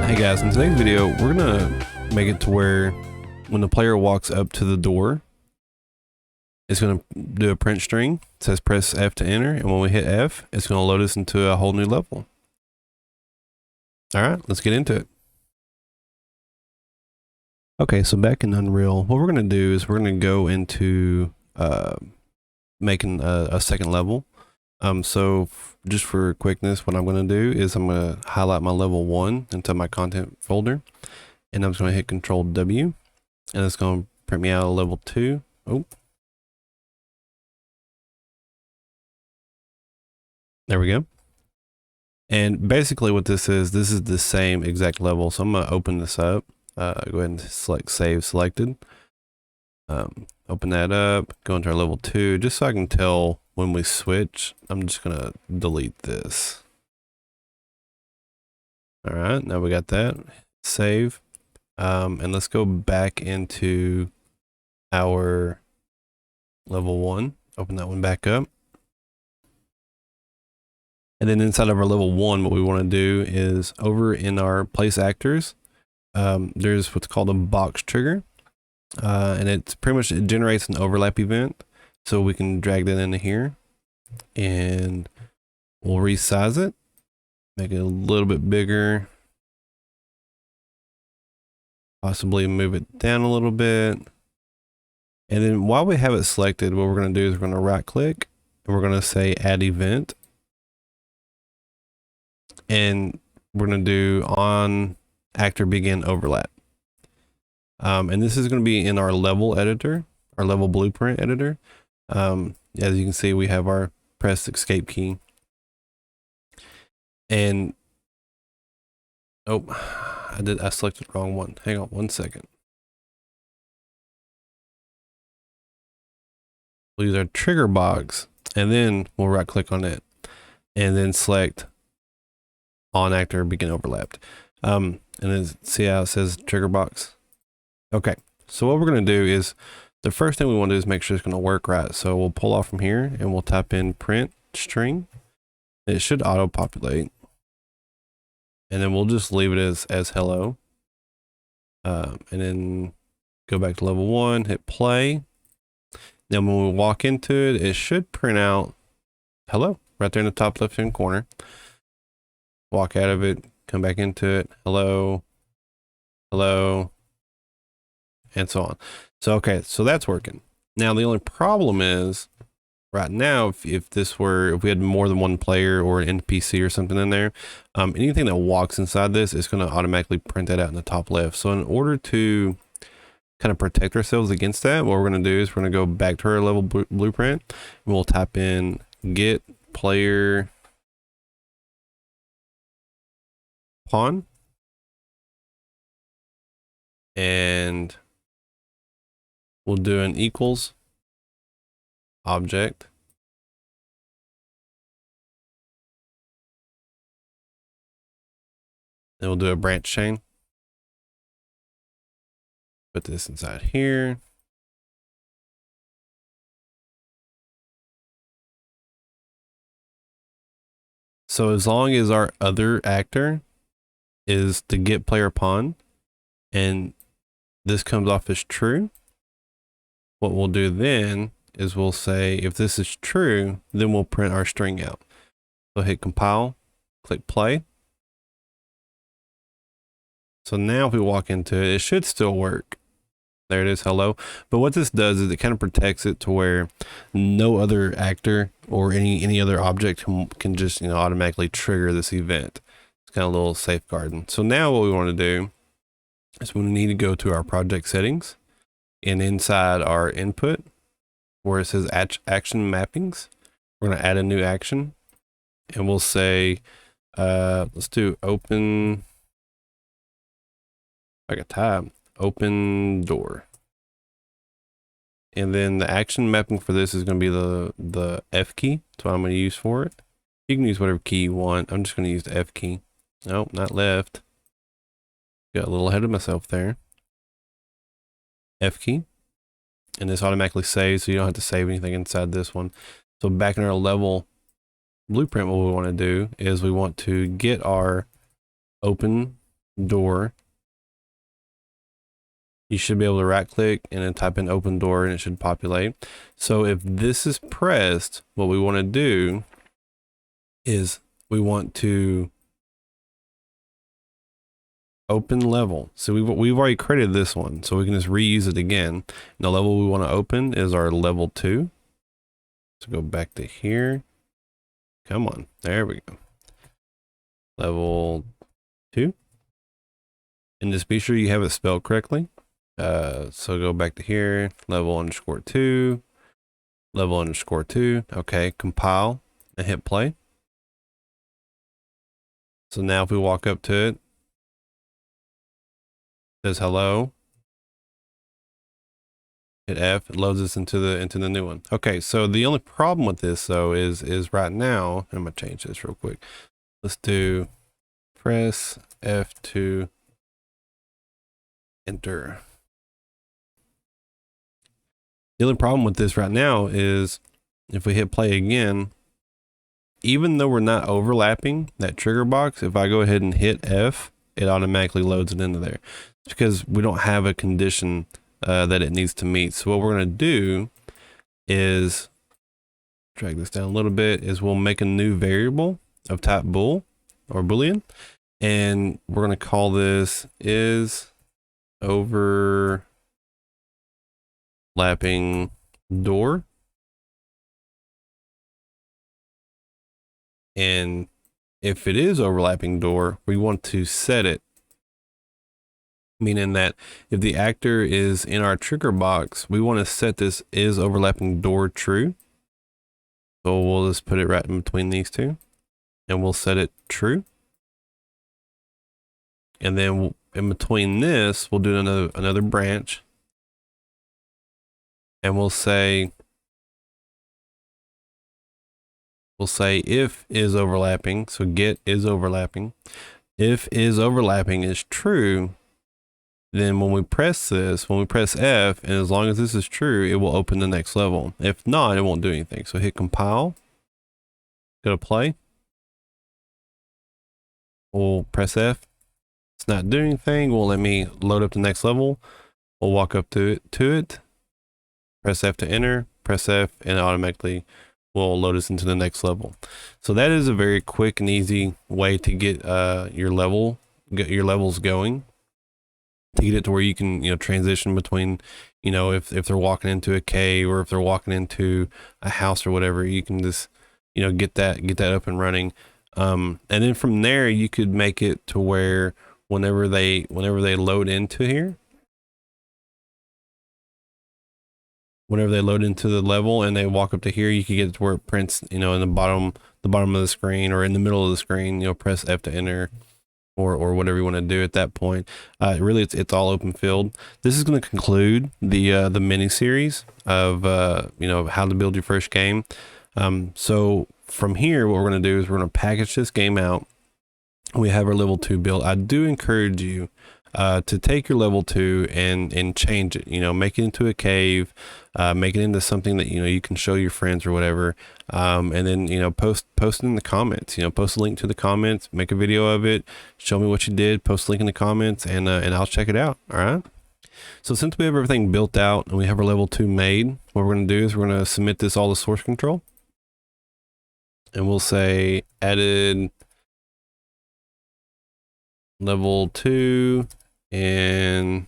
Hey guys, in today's video, we're gonna make it to where when the player walks up to the door, it's gonna do a print string. It says press F to enter, and when we hit F, it's gonna load us into a whole new level. All right, let's get into it. Okay, so back in Unreal, what we're gonna do is we're gonna go into making a second level. So just for quickness, what I'm gonna do is I'm gonna highlight my level 1 into my content folder, and I'm just gonna hit Control W, and it's gonna print me out a level 2. Oh, there we go. And basically what this is the same exact level. So I'm gonna open this up. Go ahead and select Save Selected. Open that up, go into our level 2, just so I can tell when we switch. I'm just gonna delete this. All right, now we got that. Save. And let's go back into our level 1. Open that one back up. And then inside of our level 1, what we want to do is over in our place actors, there's what's called a box trigger. And it's pretty much, it generates an overlap event. So we can drag that into here and we'll resize it, make it a little bit bigger, possibly move it down a little bit. And then while we have it selected, what we're going to do is we're going to right click and we're going to say add event. And we're going to do on actor begin overlap. And this is going to be in our level editor, our level blueprint editor. As you can see, we have our press escape key. And I selected the wrong one. Hang on one second. We'll use our trigger box and then we'll right click on it and then select on actor begin overlapped. And then see how it says trigger box. Okay, so what we're going to do is the first thing we want to do is make sure it's going to work right. So we'll pull off from here and we'll type in print string. It should auto populate. And then we'll just leave it as hello. And then go back to level 1, hit play. Then when we walk into it, it should print out hello right there in the top left hand corner. Walk out of it, come back into it, hello, hello, and so on. So, okay, so that's working. Now, the only problem is right now, if we had more than one player or an NPC or something in there, anything that walks inside this is going to automatically print that out in the top left. So in order to kind of protect ourselves against that, what we're going to do is we're going to go back to our level blueprint and we'll type in get player pawn. And we'll do an equals object. Then we'll do a branch chain. Put this inside here. So as long as our other actor is the get player pawn and this comes off as true, what we'll do then is we'll say if this is true, then we'll print our string out. So hit compile, click play. So now if we walk into it, it should still work. There it is, hello. But what this does is it kind of protects it to where no other actor or any other object can just automatically trigger this event. It's kind of a little safeguarding. So now what we want to do is we need to go to our project settings and inside our input where it says action mappings, we're going to add a new action and we'll say, let's do open, like a tab, open door. And then the action mapping for this is going to be the F key. That's what I'm going to use for it. You can use whatever key you want. I'm just going to use the F key. Nope, not left. Got a little ahead of myself there. F key. And this automatically saves, so you don't have to save anything inside this one. So back in our level blueprint, what we want to do is we want to get our open door, you should be able to right click and then type in open door and it should populate. So if this is pressed, what we want to do is we want to open level. So we've already created this one, so we can just reuse it again. And the level we want to open is our level 2. So go back to here. Come on, there we go. Level 2. And just be sure you have it spelled correctly. So go back to here, level underscore 2, level underscore 2. Okay, compile and hit play. So now if we walk up to it, says hello. Hit F, it loads us into the new one. Okay, so the only problem with this though is right now, I'm gonna change this real quick. Let's do press F2, enter. The only problem with this right now is if we hit play again, even though we're not overlapping that trigger box, if I go ahead and hit F, it automatically loads it into there. It's because we don't have a condition that it needs to meet. So what we're going to do is drag this down a little bit, is we'll make a new variable of type bool or boolean, and we're going to call this is overlapping door. And if it is overlapping door, we want to set it, meaning that if the actor is in our trigger box, we want to set this is overlapping door true. So we'll just put it right in between these two and we'll set it true. And then in between this, we'll do another branch and we'll say if is overlapping. So get is overlapping. If is overlapping is true, then when we press this, when we press F, and as long as this is true, it will open the next level. If not, it won't do anything. So hit compile, go to play. We'll press F. It's not doing anything. We'll let me load up the next level. We'll walk up to it, press F to enter, press F, and it automatically will load us into the next level. So that is a very quick and easy way to get your levels going, to get it to where you can, transition between, if they're walking into a cave or if they're walking into a house or whatever, you can just, get that up and running. And then from there, you could make it to where whenever they load into here, whenever they load into the level and they walk up to here, you can get it to where it prints, in the bottom of the screen or in the middle of the screen, press F to enter. Or whatever you want to do at that point. Really, it's all open field. This is going to conclude the mini series of how to build your first game. So from here, what we're going to do is we're going to package this game out. We have our level 2 built. I do encourage you to take your level 2 and change it. Make it into a cave, make it into something that you can show your friends or whatever. And then post it in the comments. Post a link to the comments, make a video of it, show me what you did, post a link in the comments, and I'll check it out. All right. So since we have everything built out and we have our level 2 made, what we're going to do is we're going to submit this all to source control, and we'll say added level 2 and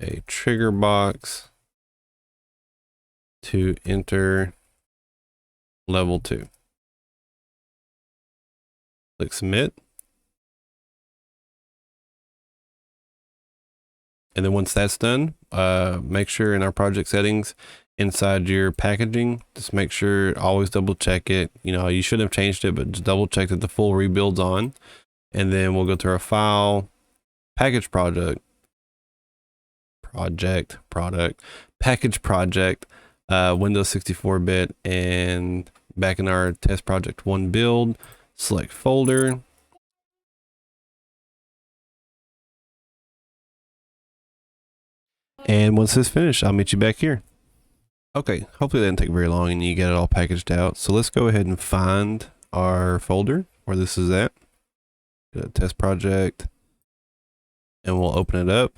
a trigger box to enter level 2. Click submit. And then once that's done, make sure in our project settings inside your packaging, just make sure, always double check it. You shouldn't have changed it, but just double check that the full rebuild's on. And then we'll go to our file, package product, package project, Windows 64-bit, and back in our test project 1 build, select folder. And once this is finished, I'll meet you back here. Okay, hopefully that didn't take very long and you get it all packaged out. So let's go ahead and find our folder where this is at. Test project, and we'll open it up.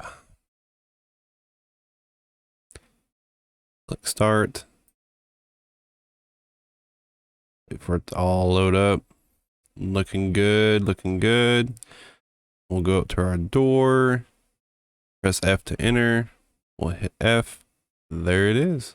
Click start. Wait for it to all load up. Looking good, looking good. We'll go up to our door, press F to enter. We'll hit F. There it is.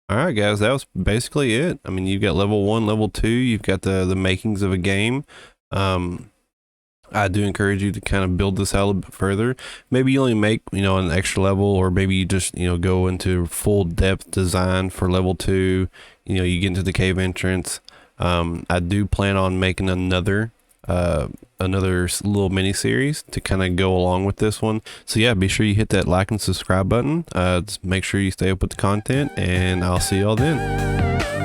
All right, guys, that was basically it. I mean, you've got level 1, level 2. You've got the makings of a game. I do encourage you to kind of build this out a little bit further. Maybe you only make, an extra level, or maybe you just, go into full depth design for level 2. You get into the cave entrance. I do plan on making another little mini series to kind of go along with this one. So yeah, be sure you hit that like and subscribe button. Just make sure you stay up with the content, and I'll see y'all then.